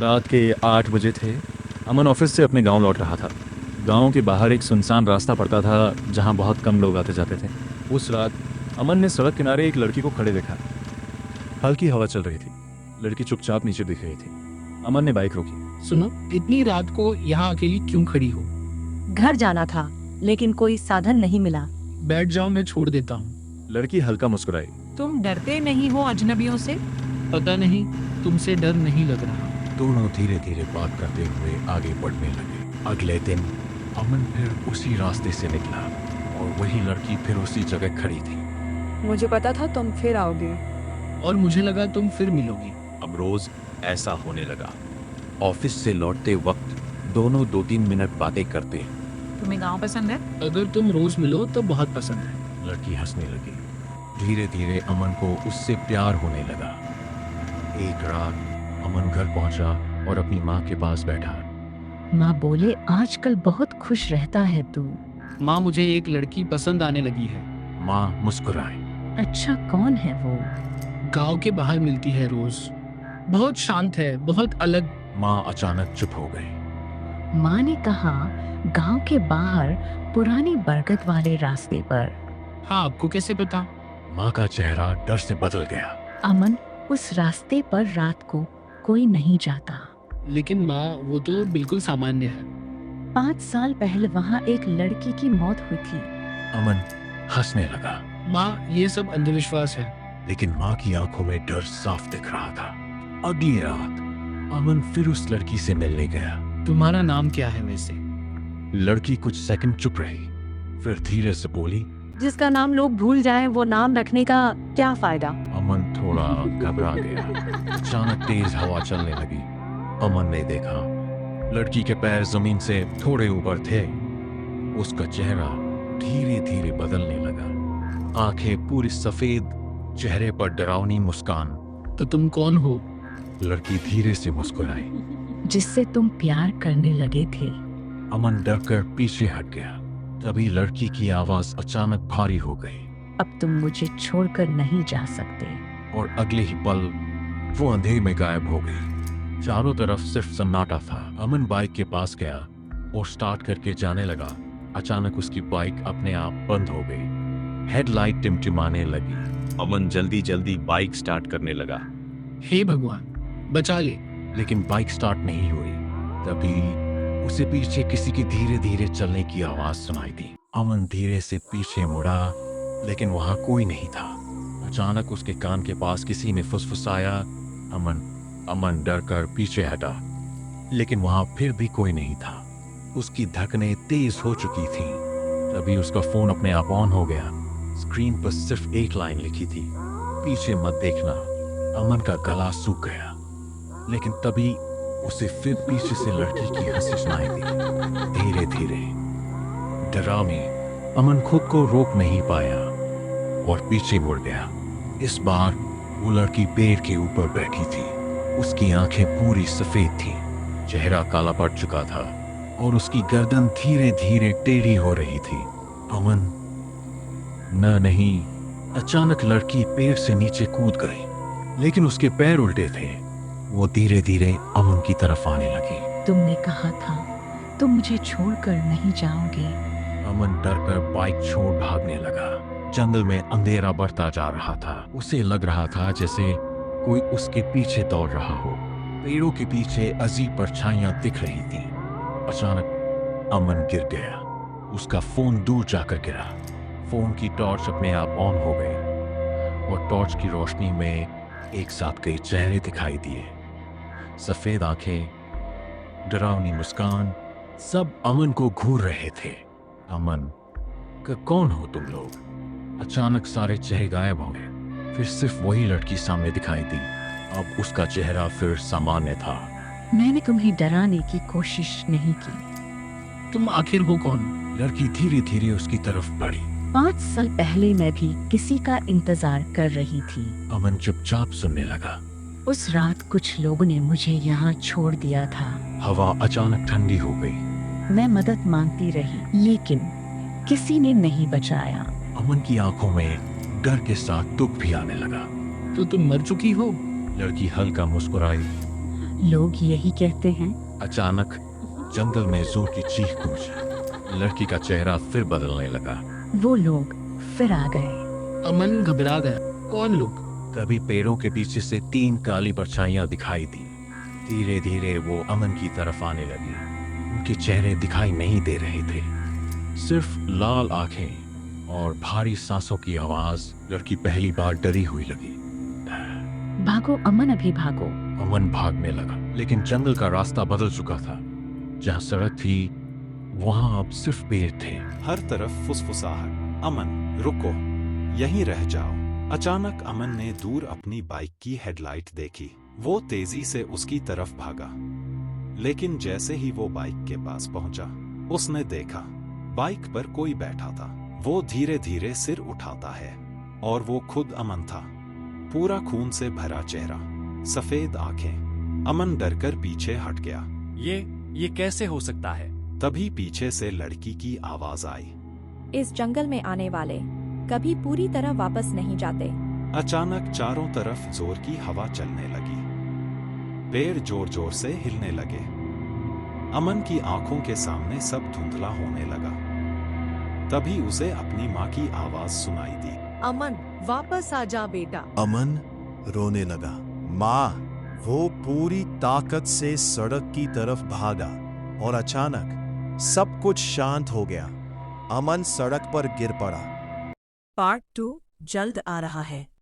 रात के 8 बजे थे। अमन ऑफिस से अपने गांव लौट रहा था। गांव के बाहर एक सुनसान रास्ता पड़ता था जहां बहुत कम लोग आते जाते थे। उस रात अमन ने सड़क किनारे एक लड़की को खड़े देखा। हल्की हवा चल रही थी। लड़की चुपचाप नीचे दिख रही थी। अमन ने बाइक रोकी। सुनो, इतनी रात को यहाँ अकेली क्यों खड़ी हो? घर जाना था लेकिन कोई साधन नहीं मिला। बैठ जाओ, मैं छोड़ देता हूँ। लड़की हल्का मुस्कुराई। तुम डरते नहीं हो अजनबियों से? पता नहीं, तुमसे डर नहीं लग रहा। दोनों धीरे धीरे बात करते हुए आगे बढ़ने लगे। अगले दिन अमन फिर उसी रास्ते से निकला और वही लड़की फिर उसी जगह खड़ी थी। मुझे पता था तुम फिर आओगे। और मुझे लगा तुम फिर मिलोगी। अब रोज ऐसा होने लगा। ऑफिस से लौटते वक्त दोनों 2-3 मिनट बातें करते। तुम्हें गांव पसंद है? अगर तुम रोज मिलो तो बहुत पसंद है। लड़की हंसने लगी। धीरे धीरे अमन को उससे प्यार होने लगा। एक रात अमन घर पहुंचा और अपनी माँ के पास बैठा। माँ बोले आजकल बहुत खुश रहता है तू। माँ, मुझे एक लड़की पसंद आने लगी है। माँ मुस्कुराई। अच्छा, कौन है वो? गांव के बाहर मिलती है रोज। बहुत शांत है, बहुत अलग। माँ अचानक चुप हो गई। माँ ने कहा गांव के बाहर पुरानी बरगद वाले रास्ते पर। हाँ, आपको कैसे पता? माँ का चेहरा डर से बदल गया। अमन, उस रास्ते पर रात को कोई नहीं जाता। लेकिन माँ, वो तो बिल्कुल सामान्य है। 5 साल पहले वहाँ एक लड़की की मौत हुई थी। अमन हंसने लगा। माँ, ये सब अंधविश्वास है। लेकिन माँ की आंखों में डर साफ दिख रहा था। अगली रात अमन फिर उस लड़की से मिलने गया। तुम्हारा नाम क्या है वैसे? लड़की कुछ सेकंड चुप रही, फिर धीरे से बोली, जिसका नाम लोग भूल जाएं वो नाम रखने का क्या फायदा? अमन थोड़ा घबरा गया। अचानक तेज हवा चलने लगी। अमन ने देखा लड़की के पैर जमीन से थोड़े ऊपर थे। उसका चेहरा धीरे धीरे बदलने लगा। आंखें पूरी सफेद, चेहरे पर डरावनी मुस्कान। तो तुम कौन हो? लड़की धीरे से मुस्कुराई। जिससे तुम प्यार करने लगे थे। अमन डरकर पीछे हट गया। तभी लड़की की आवाज अचानक भारी हो गई। अब तुम मुझे छोड़कर नहीं जा सकते। और अगले ही पल वो अंधेरे में गायब हो गई। चारों तरफ सिर्फ सन्नाटा था। अमन बाइक के पास गया और स्टार्ट करके जाने लगा। अचानक उसकी बाइक अपने आप बंद हो गई। हेडलाइट टिमटिमाने लगी। अमन जल्दी जल्दी बाइक स्टार्ट करने लगा। हे भगवान, बचा ले। लेकिन बाइक स्टार्ट नहीं हुई। तभी उसे पीछे किसी की धीरे धीरे चलने की आवाज सुनाई दी। अमन धीरे से पीछे मुड़ा, लेकिन वहां कोई नहीं था। अचानक उसके कान के पास किसी ने फुसफुसाया। अमन डर कर पीछे हटा, लेकिन वहां फिर भी कोई नहीं था। उसकी धड़कनें तेज हो चुकी थी। तभी उसका फोन अपने आप ऑन हो गया। स्क्रीन पर सिर्फ एक लाइन लिखी थी, पीछे मत देखना। अमन का गला सूख गया, लेकिन तभी उसे फिर पीछे से लड़की की हंसी सुनाई दी। धीरे धीरे डरावनी। अमन खुद को रोक नहीं पाया और पीछे मुड़ गया। इस बार वो लड़की पेड़ के ऊपर बैठी थी। उसकी आंखें पूरी सफेद थीं, चेहरा काला पड़ चुका था और उसकी गर्दन धीरे धीरे टेढ़ी हो रही थी। अमन नहीं। अचानक लड़की पेड़ से नीचे कूद गई, लेकिन उसके पैर उल्टे थे। वो धीरे धीरे अमन की तरफ आने लगी। तुमने कहा था तुम मुझे छोड़कर नहीं जाओगे। अमन डरकर बाइक छोड़ भागने लगा। जंगल में अंधेरा बढ़ता जा रहा था। उसे लग रहा था जैसे कोई उसके पीछे दौड़ रहा हो। पेड़ों के पीछे अजीब परछाइयां दिख रही थीं। अचानक अमन गिर गया। उसका फोन दूर जाकर गिरा। फोन की टॉर्च अपने आप ऑन हो गई और टॉर्च की रोशनी में एक साथ कई चेहरे दिखाई दिए। सफेद आंखें, डरावनी मुस्कान, सब अमन को घूर रहे थे। अमन, कौन हो तुम लोग? अचानक सारे चेहरे गायब हो गए। फिर सिर्फ वही लड़की सामने दिखाई दी। अब उसका चेहरा फिर सामान्य था। मैंने तुम्हें डराने की कोशिश नहीं की। तुम आखिर हो कौन? लड़की धीरे धीरे उसकी तरफ बढ़ी। 5 साल पहले मैं भी किसी का इंतजार कर रही थी। अमन चुपचाप सुनने लगा। उस रात कुछ लोगों ने मुझे यहाँ छोड़ दिया था। हवा अचानक ठंडी हो गई। मैं मदद मांगती रही, लेकिन किसी ने नहीं बचाया। अमन की आंखों में डर के साथ दुख भी आने लगा। तो तुम मर चुकी हो? लड़की हल्का मुस्कुराई। लोग यही कहते हैं। अचानक जंगल में जोर की चीख गूंजी। लड़की का चेहरा फिर बदलने लगा। वो लोग फिर आ गए। अमन घबरा गया। कौन लोग? तभी पेड़ों के पीछे से 3 काली परछाइयां दिखाई दी। धीरे धीरे वो अमन की तरफ आने लगी। उनके चेहरे दिखाई नहीं दे रहे थे, सिर्फ लाल आंखें और भारी सांसों की आवाज। लड़की पहली बार डरी हुई लगी। भागो अमन, अभी भागो। अमन भागने लगा, लेकिन जंगल का रास्ता बदल चुका था। जहां सड़क थी वहां अब सिर्फ पेड़ थे। हर तरफ फुसफुसाहट। अमन रुको, यहीं रह जाओ। अचानक अमन ने दूर अपनी बाइक की हेडलाइट देखी। वो तेजी से उसकी तरफ भागा, लेकिन जैसे ही वो बाइक के पास पहुंचा, उसने देखा बाइक पर कोई बैठा था। वो धीरे धीरे सिर उठाता है और वो खुद अमन था। पूरा खून से भरा चेहरा, सफेद आंखें। अमन डरकर पीछे हट गया। ये कैसे हो सकता है? तभी पीछे से लड़की की आवाज आई। इस जंगल में आने वाले कभी पूरी तरह वापस नहीं जाते। अचानक चारों तरफ जोर की हवा चलने लगी। पेड़ जोर जोर से हिलने लगे। अमन की आंखों के सामने सब धुंधला होने लगा। तभी उसे अपनी माँ की आवाज सुनाई दी। अमन, वापस आ जा बेटा। अमन रोने लगा। माँ, वो पूरी ताकत से सड़क की तरफ भागा और अचानक सब कुछ शांत हो गया। अमन सड़क पर गिर पड़ा। पार्ट 2 जल्द आ रहा है।